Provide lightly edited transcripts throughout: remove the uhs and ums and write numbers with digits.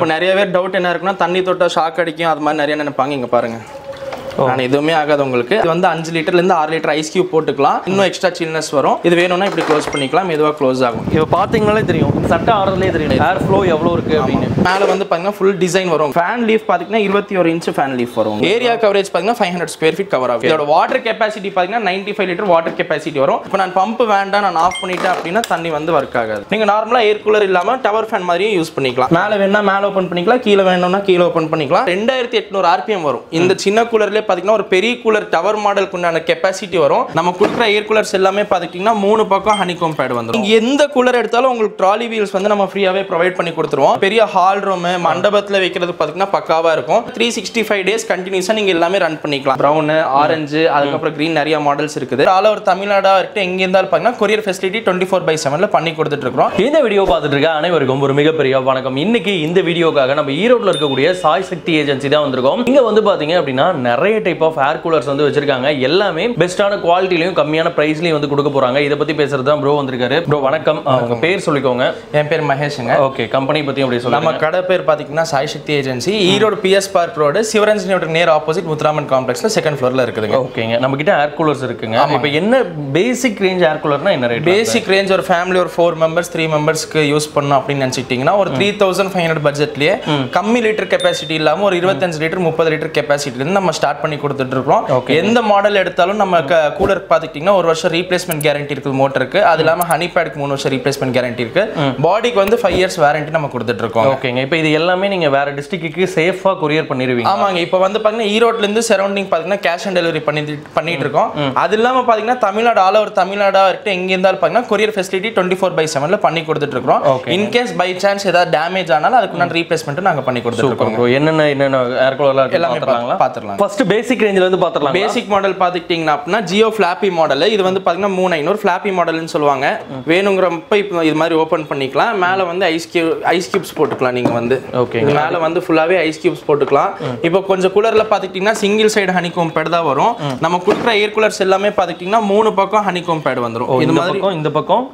இப்போ நிறைய பேர் டவுட் என்ன இருக்குன்னா தண்ணி தொட்டா ஷாக் அடிக்கும் அது மாதிரி நிறைய நினைப்பாங்க. இங்க பாருங்க, நான் எதுவுமே ஆகாது உங்களுக்கு. இது வந்து 5 லிட்டர்லேருந்து 6 லிட்டர் ஐஸ் கியூப் போட்டுக்கலாம். இன்னும் எக்ஸ்ட்ரா சில்னஸ் வரும். இது வேணும்னா இப்படி க்ளோஸ் பண்ணிக்கலாம், மெதுவாக க்ளோஸ் ஆகும். இப்போ பார்த்தீங்கனாலே தெரியும் சட்டை ஆடுறதுலேயே தெரியும் ஏர் ஃப்ளோ எவ்வளோ இருக்குது அப்படின்னு. மேலே வந்து பார்த்தீங்கன்னா ஃபுல் டிசைன் வரும். ஃபேன் லீஃப் பார்த்தீங்கன்னா 21 இன்ச் ஃபேன் லீஃப் வரும். ஏரியா கவரேஜ் பார்த்தீங்கன்னா 500 ஸ்கொயர் ஃபீட் கவர் ஆகும். இதோட வாட்டர் கெப்பாசிட்டி பார்த்தீங்கன்னா 95 லிட்டர் வாட்டர் கெப்பாசிட்டி வரும். இப்போ நான் பம்ப் வேண்டாம் நான் ஆஃப் பண்ணிட்டேன் அப்படின்னா தண்ணி வந்து ஒர்க் ஆகாது. நீங்கள் நார்மலாக ஏர் கூலர் இல்லாமல் டவர் ஃபேன் மாதிரியும் யூஸ் பண்ணிக்கலாம். மேலே வேணா மேலே ஓப்பன் பண்ணிக்கலாம், கீழே வேணும்னா கீழே ஓப்பன் பண்ணிக்கலாம். 2800 RPM வரும். இந்த சின்ன கூலர்லேயே பார்த்தீங்கன்னா ஒரு பெரிய கூலர் டவர் மாடலுக்கு உண்டான கெப்பாசிட்டி வரும். நம்ம கொடுக்குற ஏர் கூலர்ஸ் எல்லாமே பாத்தீங்கன்னா 3 பக்கம் ஹனிகோம் பேட் வந்துரும். நீங்க எந்த கூலர் எடுத்தாலும் உங்களுக்கு ட்ராலி வீல்ஸ் வந்து நம்ம ஃப்ரீயாவே ப்ரொவைட் பண்ணி கொடுத்துருவோம். பெரிய ஹால் ரூம் மண்டபத்துல வைக்கிறது பாத்தீங்கன்னா பக்காவா இருக்கும். 365 டேஸ் கண்டினியூஸா நீங்க எல்லாமே ரன் பண்ணிக்கலாம். பிரவுன், ஆரஞ்சு, அதுக்கப்புறம் கிரீன் நிறைய மாடல்ஸ் இருக்குது. ஆல் ஓவர் தமிழ்நாடா இருக்கு, எங்க இருந்தாலும் பாத்தீங்கன்னா கொரியர் ஃபெசிலிட்டி 24/7 பண்ணி கொடுத்துட்டு இருக்கோம். இந்த வீடியோ பார்த்துட்டு இருக்க அனைவருக்கும் ஒரு மிகப்பெரிய வணக்கம். இன்னைக்கு இந்த வீடியோக்காக நம்ம ஈரோட்ல இருக்கக்கூடிய சாய் சக்தி ஏஜென்சி தான் வந்திருக்கோம். இங்க வந்து பாத்தீங்க அப்படின்னா நிறைய டைப் ஆஃப் ஏர் கூலர்ஸ் வந்து வச்சிருக்காங்க. எல்லாமே பெஸ்டான குவாலிட்டிலயும் கம்மியான பிரைஸ்லயும் வந்து கொடுக்க போறாங்க. இத பத்தி பேசுறது தான் ப்ரோ வந்திருக்காரு. ப்ரோ வணக்கம், உங்க பேர் சொல்லிக்கோங்க. என் பேர் மகேஷ்ங்க. ஓகே, கம்பெனி பத்தி அப்படி சொல்லுங்க. நம்ம கடை பேர் பாத்தீங்கன்னா Sai Sakthi agency, Erode PS park road, சிவரஞ்சனியோட நேர் ஆப்போசிட் முத்துராமன் காம்ப்ளெக்ஸ்ல செகண்ட் ஃப்ளோர்ல இருக்குதுங்க. ஓகேங்க, நம்ம கிட்ட ஏர் கூலர்ஸ் இருக்குங்க. இப்போ என்ன பேசிக் ரேஞ்ச் ஏர் கூலர்னா என்ன ரேட்? பேசிக் ரேஞ்ச் ஒரு ஃபேமிலி ஒரு 4 மெம்பர்ஸ் 3 மெம்பர்ஸ்க்கு யூஸ் பண்ணணும் அப்படின்னு நினைச்சிட்டீங்கன்னா ஒரு 3500 பட்ஜெட்லயே கம்மி லிட்டர் கெப்பாசிட்டி இல்லாம ஒரு 25 லிட்டர் 30 லிட்டர் கெப்பாசிட்டில இருந்து நம்ம ஸ்டார்ட் பண்ணி கொடுத்துட்டு இருக்கோம். எந்த மாடல் எடுத்தாலும் நம்ம கூலர் பாத்துக்கிட்டீங்கன்னா 1 வருஷம் ரீப்ளேஸ்மெண்ட் கேரண்டி இருக்கு மோட்டருக்கு. அது இல்லாம ஹனி பேட்க்கு 3 வருஷம் ரீப்ளேஸ்மெண்ட் கேரண்டி இருக்கு. பாடிக்கு வந்து 5 இயர்ஸ் வாரண்டி நம்ம கொடுத்துட்டு இருக்கோம். ஓகேங்க, இப்போ இது எல்லாமே நீங்க வேற டிஸ்ட்ரிக்ட்க்கு சேஃபா கொரியர் பண்ணிடுவீங்க? ஆமாங்க, இப்போ வந்து பாத்தீங்கன்னா ஈரோட்ல இருந்து சரௌண்டிங் பாத்தீங்கன்னா கேஷ் ஆன் டெலிவரி பண்ணிட்டு இருக்கோம். அது இல்லாம பாத்தீங்கன்னா தமிழ்நாடு ஆல் ஓவர் தமிழ்நாடா இருக்கு, எங்க இருந்தாலும் பாத்தீங்கன்னா கொரியர் ஃபெசிலிட்டி 24/7 பண்ணி கொடுத்துட்டு இருக்கோம். இன் கேஸ் பை சான்ஸ் ஏதாவது டேமேஜ் ஆனாலும் அதுக்கு நான் ரீப்ளேஸ்மெண்ட் நாங்க பண்ணி கொடுத்துட்டு இருக்கோம். என்னென்ன ஏர் கூலர்லாம் எல்லாமே பாத்துறலாம். ஃபர்ஸ்ட் பேசிக் ரேஞ்சில இருந்து பாத்துறலாம். பேசிக் மாடல் பாத்துக்கிட்டீங்கன்னா அப்படின்னா ஜியோ ஃபிளாப்பி மாடல். இது வந்து பாத்தீங்கன்னா 3500 ஃபிளாப்பி மாடல்னு சொல்லுவாங்க. வேணுங்கிறப்ப இப்போ இது மாதிரி ஓபன் பண்ணிக்கலாம். மேல வந்து ஐஸ் கியூப்ஸ் போட்டுக்கலாம். நீங்க வந்து ஓகே, மேல வந்து ஃபுல்லாவே ஐஸ் கியூப்ஸ் போட்டுக்கலாம். இப்போ கொஞ்சம் கூலர்ல பாத்துக்கிட்டீங்கன்னா சிங்கிள் சைடு ஹனிகோம் பேட் தான் வரும். நம்ம கொடுக்குற ஏர் கூலர்ஸ் எல்லாமே பாத்துக்கிட்டீங்கன்னா 3 பக்கம் ஹனிகோம் பேட் வந்துரும். இது மாதிரி இந்த பக்கம்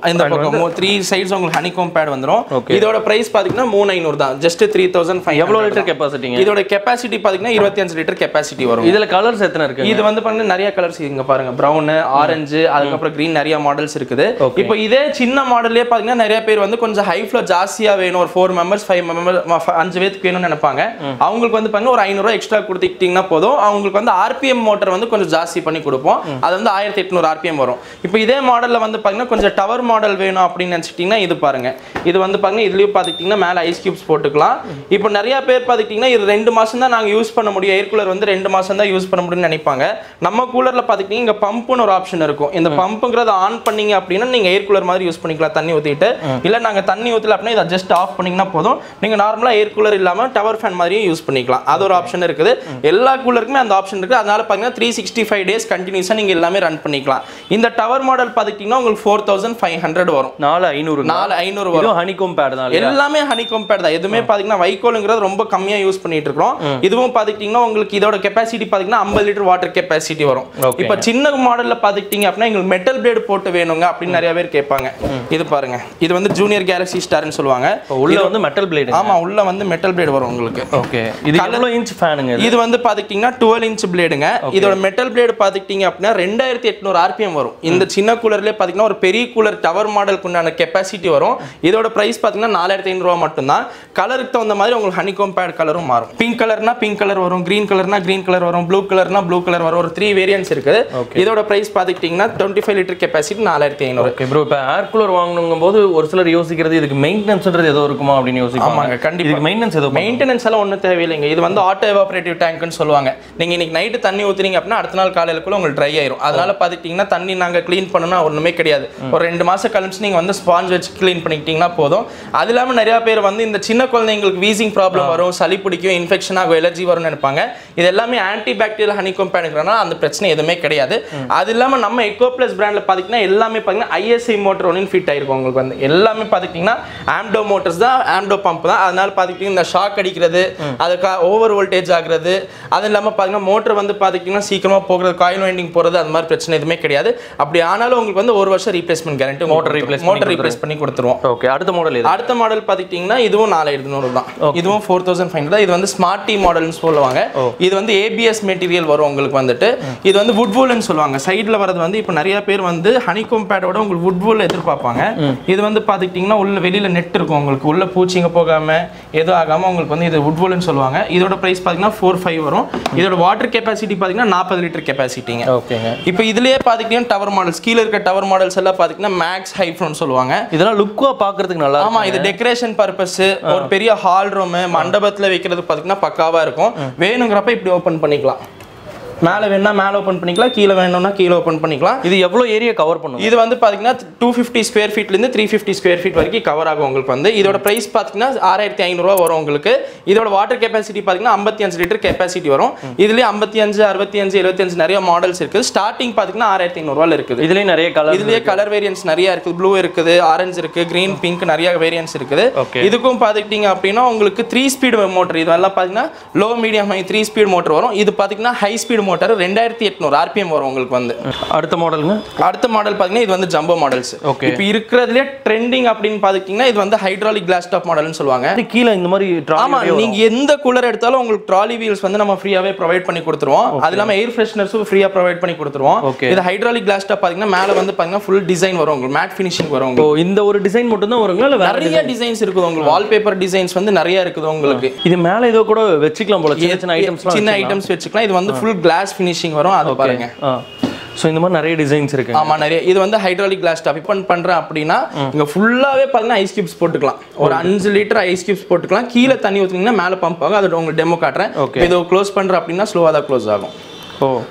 3 சைடுஸ் உங்களுக்கு ஹனிகோம் பேட் வந்துரும். இதோட பிரைஸ் பாத்தீங்கன்னா 3500 தான். ஜஸ்ட் 3500. எவ்வளவு லிட்டர் கெபாசிட்டிங்க? இதோட கெபாசிட்டி பாத்தீங்கன்னா 25 லிட்டர் கெபாசிட்டி வரும். இதுல கலர்ஸ் எத்தனை இருக்கு? இது வந்து பாத்தீங்கன்னா நிறைய கலர்ஸ் இங்க பாருங்க, பிரவுன், ஆரஞ்சு, அதுக்கப்புறம் கிரீன் நிறைய மாடல்ஸ் இருக்குது. இப்போ இதே சின்ன மாடல்லே பாத்தீங்கன்னா நிறைய பேர் வந்து கொஞ்சம் ஹை ஃப்ளோ ஜாஸ்தியா வேணும், ஒரு 4 மெம்பர்ஸ் 5 மெம்பர்ஸ் 5 பேருக்கு வேணும்னு நினைப்பாங்க. அவங்களுக்கு வந்து பாத்தீங்கன்னா ஒரு 500 எக்ஸ்ட்ரா கொடுத்துக்கிட்டீங்கன்னா போதும். அவங்களுக்கு வந்து RPM மோட்டர் வந்து கொஞ்சம் ஜாஸ்தி பண்ணி கொடுப்போம். அது வந்து 1800 RPM வரும். இப்போ இதே மாடல்ல வந்து பாத்தீங்கன்னா கொஞ்சம் டவர் மாடல் வேணும் அப்படின்னு நினைச்சிட்டீங்கன்னா இது பாருங்க. இது வந்து பாத்தீங்கன்னா இதுலயும் பாத்துக்கிட்டீங்கன்னா மேல ஐஸ் கியூப்ஸ் போட்டுக்கலாம். இப்போ நிறைய பேர் பாத்துக்கிட்டீங்கன்னா இது 2 மாசம் தான் நாங்க யூஸ் பண்ண முடியும், ஏர் கூலர் வந்து 2 மாசம் தான் யூஸ் பண்ண முடியும்னு நினைப்பாங்க. நம்ம கூலர்ல பாத்துக்கிட்டீங்க இங்க பம்ப்னு ஒரு ஆப்ஷன் இருக்கும். இந்த பம்புங்கிறத ஆன் பண்ணீங்க அப்படின்னா நீங்க ஏர் கூலர் மாதிரி யூஸ் பண்ணிக்கலாம் தண்ணி ஊத்திட்டு. இல்ல நாங்க தண்ணி ஊத்தல அப்படின்னா இதை ஜஸ்ட் ஆஃப் பண்ணீங்கன்னா போதும். நீங்க நார்மலா ஏர் கூலர் இல்லாம டவர் ஃபேன் மாதிரியும் யூஸ் பண்ணிக்கலாம். அது ஒரு ஆப்ஷன் இருக்குது. எல்லா கூலருக்குமே அந்த ஆப்ஷன் இருக்கு. அதனால பாத்தீங்கன்னா 365 டேஸ் கண்டினியூஸா நீங்க எல்லாமே ரன் பண்ணிக்கலாம். இந்த டவர் மாடல் பாத்துக்கிட்டீங்கன்னா உங்களுக்கு 4500 வரும். 4500 வரும். ஹனிகோம் பேட் தான், எல்லாமே ஹனிகோம் பேட் தான். எதுவுமே பாத்தீங்கன்னா வைக்கோல்ங்கிறது ரொம்ப கம்மியா யூஸ் பண்ணிட்டு இருக்கோம். இதுவும் பாத்துக்கிட்டீங்கன்னா உங்களுக்கு இதோட கெபாசிட்டி பாத்தீங்கன்னா 50 லிட்டர் வாட்டர் கெபாசிட்டி வரும். இப்போ சின்ன மாடல்ல பாத்துக்கிட்டீங்க அப்படின்னா எங்களுக்கு மெட்டல் பிளேட் போட்டு வேணுங்க அப்படின்னு நிறைய பேர் கேட்பாங்க. இது பாருங்க, இது வந்து ஜூனியர் கேலக்ஸி ஸ்டார்னு சொல்லுவாங்க. உள்ள வந்து மெட்டல் பிளேட். ஆமா, உள்ள வந்து மெட்டல் பிளேட் வரும் உங்களுக்கு. ஓகே, இது எவ்வளவு இன்ச் ஃபேனுங்க? இது வந்து பாத்துக்கிட்டீங்கன்னா 12 இன்ச் பிளேடுங்க. இதோட மெட்டல் பிளேட் பாத்துக்கிட்டீங்க அப்படின்னா 2800 RPM வரும். இந்த சின்ன கூலர்லயே பாத்தீங்கன்னா ஒரு பெரிய கூலர் டவர் மாடலுக்கு உண்டான கெபாசிட்டி வரும். இதோட பிரைஸ் பாத்தீங்கன்னா 4500 மட்டும் தான். கலருக்கு தகுந்த மாதிரி உங்களுக்கு ஹனிகோம் பேட் கலரும் மாறும். பிங்க் கலர்னா பிங்க் கலர் வரும், கிரீன் கலர்னா கிரீன் கலர் வரும், ப்ளூ கலர்னா ப்ளூ கலர் வரும். ஒரு 3 வேரியன்ட்ஸ் இருக்குது. இதோட பிரைஸ் பாத்துக்கிட்டீங்கன்னா 25 லிட்டர் கெபாசிட்டி 4500. ஓகே ப்ரோ, இப்போ ஏர் கூலர் வாங்கணுங்கும்போது ஒரு சிலர் யோசிக்கிறது இதுக்கு மெயின்டெனன்ஸ்ன்றது ஏதோ இருக்குமா அப்படின்னு யோசிப்பாங்க. ஆமாங்க, கண்டிப்பா. இதுக்கு மெயின்டெனன்ஸ் ஏதோ மெயின்டெனன்ஸ் எல்லாம் ஒன்றும் தேவையில்லைங்க. இது வந்து ஆட்டோ எவாபரேட்டிவ் டேங்க்னு சொல்லுவாங்க. நீங்க இன்னைக்கு நைட்டு தண்ணி ஊத்துறீங்க அப்படின்னா அடுத்த நாள் காலையிலக்குள்ள உங்களுக்கு ட்ரை ஆயிரும். அதனால பாத்துக்கிட்டீங்கன்னா தண்ணி நாங்க க்ளீன் பண்ணணும்னா ஒண்ணுமே கிடையாது. ஒரு 2 மாசம் கழிச்சு நீங்க வந்து ஸ்பாஞ்ச் வச்சு க்ளீன் பண்ணிக்கிட்டீங்கன்னா போதும். அது இல்லாம நிறைய பேர் வந்து இந்த சின்ன குழந்தைங்களுக்கு வீசிங் ப்ராப்ளம் வரும், சளி பிடிக்கும், இன்ஃபெக்ஷன் ஆகும், எலர்ஜி வரும்னு நினைப்பாங்க. இது எல்லாமே ஆன்டி பாக்டீரியல் ஹனிகாம் பேட் இருக்கிறனால அந்த பிரச்சனை எதுவுமே கிடையாது. அது இல்லாம நம்ம எக்கோப்ளஸ் பிராண்ட்ல பாத்தீங்கன்னா எல்லாமே பாத்தீங்கன்னா ISI மோட்டர் ஒன்னு ஃபிட் ஆயிருக்கும் உங்களுக்கு வந்து. எல்லாமே பாத்தீங்கன்னா ஆம்டோ மோட்டர்ஸ் தான், ஆம்டோ பம்ப் தான். அதனால பாத்தீங்கன்னா இந்த ஷாக் அடிக்கிறது, அதுக்கு ஓவர் வோல்டேஜ் ஆகுறது, அது இல்லாம பாத்தீங்கன்னா மோட்டர் வந்து பாத்தீங்கன்னா சீக்கிரமா போகிறது, காயில் வைண்டிங் போறது, அந்த மாதிரி பிரச்சனை எதுவுமே கிடையாது. அப்படி ஆனாலும் உங்களுக்கு வந்து 1 வருஷம் ரீப்ளேஸ்மெண்ட் கேரண்டி மோட்டர் ரீப்ளேஸ் பண்ணி கொடுத்துருவோம். ஓகே, அடுத்த மாடல் இது. அடுத்த மாடல் பாத்தீங்கன்னா இதுவும் 4500 தான். இதுவும் 4500 தான். இது வந்து ஸ்மார்ட் டி மாடல்னு சொல்லுவாங்க. இது வந்து ABS மெட்டீரியல் வரும் உங்களுக்கு வந்துட்டு. இது வந்து வுட் வூல்னு சொல்லுவாங்க. சைடுல வரது வந்து இப்போ நிறைய பேர் வந்து ஹனிகாம் பேடோட உங்களுக்கு வுட் வூல் எதிர்பார்ப்பாங்க. இது வந்து பாத்துக்கிட்டீங்கன்னா உள்ள வெளியில நெட் இருக்கும் உங்களுக்கு, உள்ள பூச்சிங்க போகாம எதுவும் ஆகாம உங்களுக்கு வந்து இது வுட் வூல்னு சொல்லுவாங்க. இதோட பிரைஸ் பாத்தீங்கன்னா 45 வரும். இதோட வாட்டர் கெபாசிட்டி பாத்தீங்கன்னா 40 லிட்டர் கெபாசிட்டிங்க. ஓகேங்க. இப்போ இதுலயே பாத்தீங்கன்னா டவர் மாடல்ஸ், கீழ இருக்க டவர் மாடல்ஸ் எல்லாம் பாத்தீங்கன்னா மேக்ஸ் ஹைஃப்னு சொல்லுவாங்க. இதெல்லாம் லுக்கா பாக்குறதுக்கு நல்லா இருக்கும். ஆமா, இது டெக்கரேஷன் பர்பஸ், ஒரு பெரிய ஹால் ரூம் மண்டபத்துல வைக்கிறது பாத்தீங்கன்னா பக்காவா இருக்கும். வேணுங்கிறப்ப இப்படி ஓபன் பண்ணிக்கலாம். மேலே வேணும்னா மேலே ஓப்பன் பண்ணிக்கலாம், கீழே வேணும்னா கீழே ஓப்பன் பண்ணிக்கலாம். இது எவ்வளோ ஏரியா கவர் பண்ணும்? இது வந்து பார்த்தீங்கன்னா 250 ஸ்கொயர் ஃபீட்லேருந்து 350 ஸ்கொயர் ஃபீட் வரைக்கும் கவர் ஆகும் உங்களுக்கு வந்து. இதோட ப்ரைஸ் பார்த்தீங்கன்னா 6500 வரும் உங்களுக்கு. இதோட வாட்டர் கெப்பாசிட்டி பார்த்தீங்கன்னா 55 லிட்டர் கெப்பாசிட்டி வரும். இதுலேயே 55, 65, 75 நிறைய மாடல்ஸ் இருக்குது. ஸ்டார்டிங் பார்த்தீங்கன்னா 6500 இருக்குது. இதுலேயே நிறைய கலர், இதுலேயே கலர் வேரியன்ஸ் நிறைய இருக்குது. ப்ளூ இருக்குது, ஆரஞ்சு இருக்குது, கிரீன், பிங்க், நிறைய வேரியன்ஸ் இருக்குது. இதுக்கும் பார்த்துக்கிட்டீங்க அப்படின்னா உங்களுக்கு 3 ஸ்பீட் மோட்டர். இதெல்லாம் பார்த்தீங்கன்னா low medium high 3 speed motor வரும். இது பார்த்தீங்கன்னா ஹை ஸ்பீட் மோட்டர் 2800 RPM வரும் உங்களுக்கு வந்து. அடுத்த மாடலுங்க, அடுத்த மாடல் பாத்தீங்கன்னா இது வந்து ஜம்போ மாடல்ஸ். இப்போ இருக்குறதுலயே ட்ரெண்டிங் அப்படினு பாத்தீங்கன்னா இது வந்து ஹைட்ராலிக் கிளாஸ் டாப் மாடல்னு சொல்லுவாங்க. இது கீழ இந்த மாதிரி ஆமா, நீங்க எந்த கூலர் எடுத்தாலும் உங்களுக்கு ட்ராலி வீல்ஸ் வந்து நம்ம ஃப்ரீயாவே ப்ரொவைட் பண்ணி கொடுத்துருவோம். அது இல்லாம ஏர் ஃப்ரெஷ்னர்ஸும் ஃப்ரீயா ப்ரொவைட் பண்ணி கொடுத்துருவோம். இது ஹைட்ராலிக் கிளாஸ் டாப் பாத்தீங்கன்னா மேல வந்து பாத்தீங்கன்னா ஃபுல் டிசைன் வரும் உங்களுக்கு, மேட் ஃபினிஷிங் வரும். இந்த ஒரு டிசைன் மட்டும் தான் வருங்களா இல்ல வேற நிறைய டிசைன்ஸ் இருக்குது உங்களுக்கு? வால்பேப்பர் டிசைன்ஸ் வந்து நிறைய இருக்குது உங்களுக்கு. இது மேல ஏதோ கூட வெச்சுக்கலாம் போல, சின்ன ஐட்டம்ஸ் வெச்சுக்கலாம். இது வந்து ஃபுல் கிளாஸ் ஃபினிஷிங் வரும். அது பாருங்க. சோ இந்த மாதிரி நிறைய டிசைன்ஸ் இருக்கு. ஆமா, நிறைய. இது வந்து ஹைட்ராலிக் கிளாஸ் டாப் ஓபன் பண்றேன் அப்படினா இங்க ஃபுல்லாவே பாத்தீங்கன்னா ஐஸ் கியூப்ஸ் போட்டுக்கலாம். ஒரு 5 லிட்டர் ஐஸ் கியூப்ஸ் போட்டுக்கலாம். கீழ தண்ணி ஊத்துனீங்கன்னா மேல பம்ப் ஆகும். அது உங்களுக்கு டெமோ காட்றேன். இது க்ளோஸ் பண்ற அப்படினா ஸ்லோவா தான் க்ளோஸ் ஆகும்.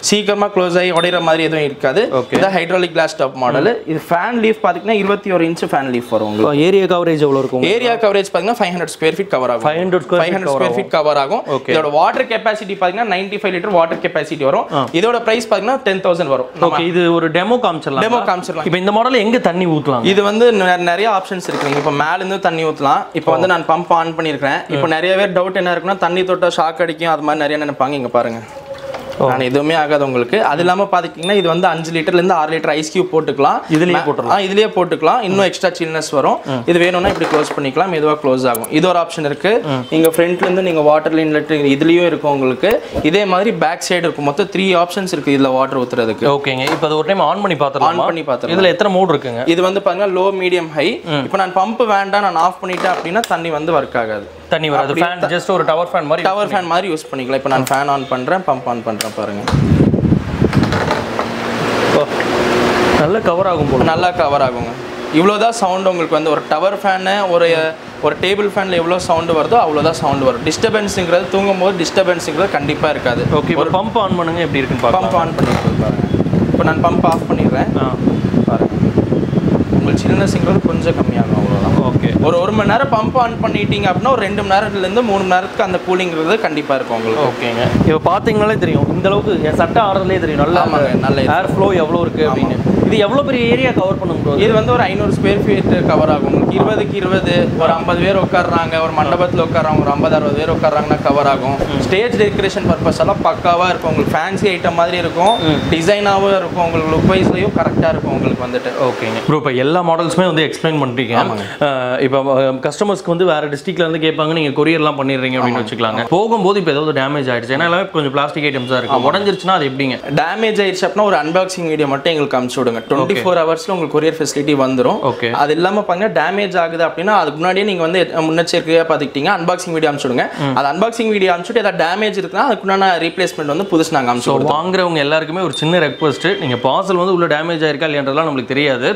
சீக்கிரமா க்ளோஸ் ஆகி உடையற மாதிரி எதுவும் இருக்காது. இது ஹைட்ராலிக் கிளாஸ் டாப் மாடல். இது ஃபேன் லீஃப் பாத்தீங்கன்னா 21 இன்ச் ஃபேன் லீஃப் வரும் உங்களுக்கு. ஏரியா கவரேஜ் எவ்வளவு இருக்கும்? ஏரியா கவரேஜ் பாத்தீங்கன்னா 500 ஸ்கொயர் ஃபீட் கவர் ஆகும். 500 ஸ்கொயர் ஃபீட் கவர் ஆகும். இதோட வாட்டர் கெபாசிட்டி பாத்தீங்கன்னா 95 லிட்டர் வாட்டர் கெபாசிட்டி வரும். இதோட பிரைஸ் பாத்தீங்கன்னா 10000 வரும். ஓகே, இது ஒரு டெமோ காமிச்சலாம். டெமோ காமிச்சலாம். இப்போ இந்த மாடல்ல எங்க தண்ணி ஊத்தலாம்? இது வந்து நிறைய ஆப்ஷன்ஸ் இருக்கு. இப்போ மேல இருந்து தண்ணி ஊத்தலாம். இப்போ வந்து நான் பம்ப் ஆன் பண்ணிருக்கேன். இப்போ நிறைய பேர் டவுட் என்ன இருக்குன்னா தண்ணி தொட்டா ஷாக் அடிக்கும் அது மாதிரி நிறைய நினைப்பாங்க. இங்க பாருங்க, நான் எதுவுமே ஆகாது உங்களுக்கு. அது இல்லாம பாத்தீங்கன்னா இது வந்து 5 லிட்டர்ல இருந்து 6 லிட்டர் ஐஸ் கியூப் போட்டுக்கலாம். இதுலயே போட்டுக்கலாம். இன்னும் எக்ஸ்ட்ரா சில்னஸ் வரும். இது வேணும்னா இப்படி க்ளோஸ் பண்ணிக்கலாம், மெதுவா க்ளோஸ் ஆகும். இது ஒரு ஆப்ஷன் இருக்கு. நீங்க ஃப்ரண்ட்ல இருந்து நீங்க வாட்டர் இன்லெட் இதுலயும் இருக்கும் உங்களுக்கு. இதே மாதிரி பேக் சைடு இருக்கும். மொத்தம் 3 ஆப்ஷன்ஸ் இருக்கு இதுல வாட்டர் ஊத்துறதுக்கு. ஓகேங்க, இப்போ அது ஒரு டைம் ஆன் பண்ணி பார்த்தறலாம். ஆன் பண்ணி பார்த்தறலாம். இதுல எத்தனை மோட் இருக்குங்க? இது வந்து பாருங்க லோ, மீடியம், ஹை. இப்போ நான் பம்ப் வேண்டாம் நான் ஆஃப் பண்ணிட்டேன் அப்படினா தண்ணி வந்து வர்க் ஆகாது. தண்ணி வராது. ஃபேன் ஜஸ்ட் ஒரு டவர் ஃபேன் மாதிரி யூஸ் பண்ணிக்கலாம். இப்போ நான் ஃபேன் ஆன் பண்றேன், பம்ப் ஆன் பண்றேன் பாருங்க. நல்ல கவர் ஆகும் போல. நல்லா கவர் ஆகுங்க. இவ்வளோதான் சவுண்ட் உங்களுக்கு வந்து ஒரு டவர் ஃபேனு ஒரு டேபிள் ஃபேனில் எவ்வளோ சவுண்டு வருதோ அவ்வளோதான் சவுண்டு வரும். டிஸ்டர்பன்ஸுங்கிறது தூங்கும்போது டிஸ்டர்பன்ஸுங்கிறது கண்டிப்பாக இருக்காது. ஓகே, ஒரு பம்ப் ஆன் பண்ணுங்க எப்படி இருக்குன்னு பாருங்க. பம்ப் ஆன் பண்ணிட்டு பாருங்க. இப்போ நான் பம்ப் ஆஃப் பண்ணிடுறேன் பாருங்க. உங்களுக்கு சில்னஸ்ங்கிறது கொஞ்சம் கம்மியாகும், அவ்வளோதான். ஓகே, ஒரு மணி நேரம் பம்ப் ஆன் பண்ணிட்டீங்க அப்படின்னா ஒரு 2 மணி நேரத்துலேருந்து 3 மணி நேரத்துக்கு அந்த கூலிங்கிறது கண்டிப்பாக இருக்கும் உங்களுக்கு. ஓகேங்க, இப்போ பார்த்தீங்கனாலே தெரியும் இந்த அளவுக்கு என் சட்டை ஆடுறதுலேயே தெரியும் நல்ல ஏர் ஃப்ளோ எவ்வளோ இருக்குது அப்படின்னு. இது எவ்வளோ பெரிய ஏரியா கவர் பண்ண முடியும்? இது வந்து ஒரு 500 ஸ்கொயர் ஃபீட் கவர் ஆகும். 20க்கு 20 ஒரு 50 பேர் உட்காடுறாங்க, ஒரு மண்டபத்தில் உட்காடுறாங்க, ஒரு 50-60 பேர் உட்காடுறாங்கன்னா கவர் ஆகும். ஸ்டேஜ் டெக்கரேஷன் பர்பஸ் எல்லாம் பக்காவாக இருக்கும் உங்களுக்கு. ஃபேன்சி ஐட்டம் மாதிரி இருக்கும், டிசைனாகவும் இருக்கும் உங்களுக்கு. லுக் வைஸ்லையும் கரெக்டாக இருக்கும் உங்களுக்கு வந்துட்டு. ஓகேங்க ப்ரோ, இப்போ எல்லா மாடல்ஸுமே வந்து எக்ஸ்பிளைன் பண்ணிட்டீங்க. இப்போ கஸ்டமர்ஸ்க்கு வந்து வேறு டிஸ்ட்ரிக்ட்ல இருந்து கேட்பாங்க, நீங்கள் கொரியர்லாம் பண்ணிடுறீங்க அப்படின்னு வச்சுக்கலாங்க. போகும்போது இப்போ ஏதாவது டேமேஜ் ஆயிடுச்சு, ஏன்னா எல்லாமே கொஞ்சம் பிளாஸ்டிக் ஐட்டம்ஸாக இருக்குது, உடஞ்சிருச்சுன்னா அது எப்படிங்க? டேமேஜ் ஆயிடுச்சு அப்படின்னா ஒரு அன்பாக்சிங் வீடியோ மட்டும் எங்களுக்கு அனுப்பிச்சு விடுங்க. 24 ஹவர்ஸ்ல உங்களுக்கு கொரியர் ஃபெசிலிட்டி வந்துடும். அது இல்லாம பாருங்க டேமேஜ் ஆகுது அப்படின்னா அதுக்கு முன்னாடியே நீங்க வந்து முன்னெச்சரிக்கையா பாத்துக்கிட்டீங்க அன்பாக்சிங் வீடியோ அனுப்பிச்சுடுங்க. அது அன்பாக்சிங் வீடியோ அனுப்பிச்சுட்டு ஏதாவது டேமேஜ் இருக்குன்னா அதுக்குண்டான ரீப்ளேஸ்மெண்ட் வந்து புதுசு நாங்கள் அனுப்பிச்சு. வாங்குறவங்க எல்லாருக்குமே ஒரு சின்ன ரெக்வஸ்ட், நீங்க பார்சல் வந்து உள்ள டேமேஜ் ஆயிருக்கா இல்லையன்றதெல்லாம் நம்மளுக்கு தெரியாது.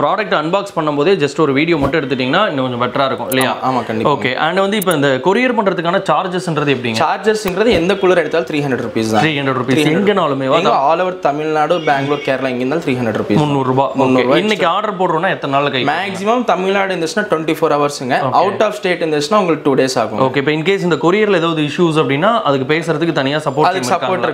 ப்ராடக்ட் அன்பாக்ஸ் பண்ணும்போதே ஜஸ்ட் ஒரு வீடியோ மட்டும் எடுத்துட்டீங்கன்னா இன்னும் கொஞ்சம் பெட்டரா இருக்கும் இல்லையா? ஆமா கண்டிப்பா. ஓகே, அண்ட் வந்து இப்போ இந்த கொரியர் பண்றதுக்கான சார்ஜஸ்ன்றது எப்படிங்க? சார்ஜஸ்ங்கிறது எந்த கூலர் எடுத்தாலும் 300 rupees தான். 300 rupees எங்கனாலுமே ஆல் ஓவர் தமிழ்நாடு, பெங்களூர், கேரளா எங்க இருந்தாலும் 300 rupees. 300 ரூபாய். இன்னைக்கு ஆர்டர் போடுறோம்னா எத்தனை நாள் கை? மேக்ஸிமம் தமிழ்நாடு இருந்துச்சுன்னா 24 ஹவர்ஸ்ங்க. அவுட் ஆஃப் ஸ்டேட் இருந்துச்சுன்னா உங்களுக்கு 2 days ஆகும். ஓகே. இப்போ இன் கேஸ் இந்த கொரியர்ல ஏதாவது இஷ்யூஸ் அப்படினா அதுக்கு பேசுறதுக்கு தனியா சப்போர்ட்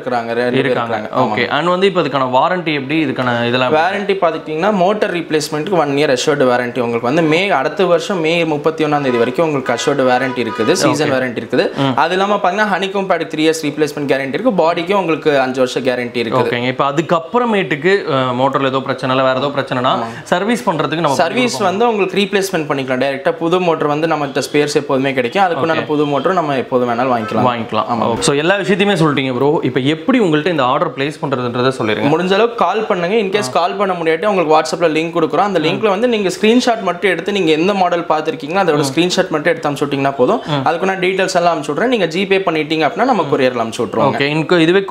இருக்காங்க. ஓகே. அண்ட் வந்து இப்போ இதுக்கான வாரண்டி எப்படி இதுக்கான இதெல்லாம்? வாரண்டி பாத்தீங்கன்னா மோட்டார் ரீப்ளேஸ்மென்ட்க்கு 1 year assured வாரண்டி உங்களுக்கு வந்து அடுத்த வருஷம் மே 31ஆம் தேதி வரைக்கும் உங்களுக்கு assured வாரண்டி இருக்குது. சீசன் வாரண்டி இருக்குது. அது இல்லாம பாத்தீங்கன்னா honeycomb pad 3 years replacement guarantee இருக்கு. பாடிக்கு உங்களுக்கு 5 வருஷம் கேரண்டி இருக்குது. ஓகேங்க. இப்போ அதுக்கு அப்புறமேட்டுக்கு மோட்டார்ல ஏதோ பிரச்சனை இல்ல வேற ஏதோ பிரச்சனைனா சர்வீஸ் பண்றதுக்கு நம்ம சர்வீஸ் வந்து உங்களுக்கு ரீப்ளேஸ்மென்ட் பண்ணிக்கலாம். டைரக்ட்டா புது மோட்டார் வந்து நம்மகிட்ட ஸ்பேர்ஸ் எப்போதுமே கிடைக்கும். அதுக்கு நம்ம புது மோட்டார் நம்ம எப்போது வேணாலும் வாங்கிக்கலாம். ஆமா. சோ எல்லா விஷயத்தையுமே சொல்லிட்டீங்க ப்ரோ. இப்போ எப்படி உங்கள்ட்ட இந்த ஆர்டர் பிளேஸ் பண்றதுன்றதை சொல்லிருங்க. முடிஞ்ச அளவுக்கு கால் பண்ணுங்க. இன் கேஸ் கால் பண்ண முடியாட்டி உங்களுக்கு வாட்ஸ்அப்ல லிங்க் கொடுக்குறோம். அந்த லிங்க்ல வந்து நீங்க ஸ்கிரீன்ஷாட் மட்டும் எடுத்து நீங்க எந்த மாடல் பாத்துருக்கீங்களோ அதோட ஸ்கிரீன்ஷாட் மட்டும் எடுத்து அனுப்பிச்சுட்டீங்கன்னா போதும். அதுக்கு நான் டீடைல்ஸ் எல்லாம் அனுப்பிச்சு விடுறேன். நீங்க ஜிபே பண்ணிட்டீங்க அப்படின்னா நம்ம கொரியர்ல அனுப்பிச்சு விட்டுருவோம். ஓகே. இதுவே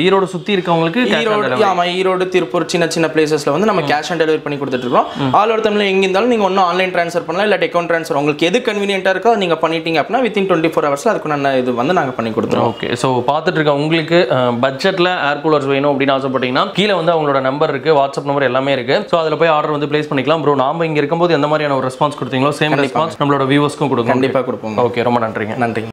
ஈரோடு சுத்தி இருக்கவங்களுக்கு ஈரோடு திருப்பூர் சின்ன பிளேசஸ்ல வந்து நம்ம கேஷ் ஆன் டெலிவரி பண்ணி கொடுத்துட்டு இருக்கோம். ஆல் ஓவர் தமிழ்ல எங்க இருந்தாலும் நீங்க ஒன்னும் ஆன்லைன் ட்ரான்ஸ்ஃபர் பண்ணலாம் இல்ல அக்கவுண்ட் ட்ரான்ஸ்ஃபர் உங்களுக்கு எது கன்வீனியன்ட்டா இருக்கோ நீங்க பண்ணிட்டீங்க அப்படின்னா வித்தின் 24 ஹவர்ஸ்ல அதுக்கு நான் இது வந்து நாங்க பண்ணி கொடுத்துருவோம். ஓகே. சோ பார்த்துட்டு இருக்க உங்களுக்கு பட்ஜெட்ல ஏர் கூலர்ஸ் வேணும் அப்படின்னு ஆசைப்பட்டீங்கன்னா கீழே வந்து அவங்களோட நம்பர் இருக்கு, வாட்ஸ்அப் நம்பர் எல்லாமே இருக்கு. சோ அதுல போய் ஆர்டர் வந்து பிளேஸ் பண்ணிக்கலாம். ப்ரோ நாம இங்க இருக்கும்போது எந்த மாதிரியான ஒரு ரெஸ்பான்ஸ் கொடுத்தீங்களோ சேம் ரெஸ்பான்ஸ் நம்மளோட வியூவர்ஸ்க்கும் கொடுங்க. கண்டிப்பா கொடுப்போம். ஓகே. ரொம்ப நன்றிங்க. நன்றி.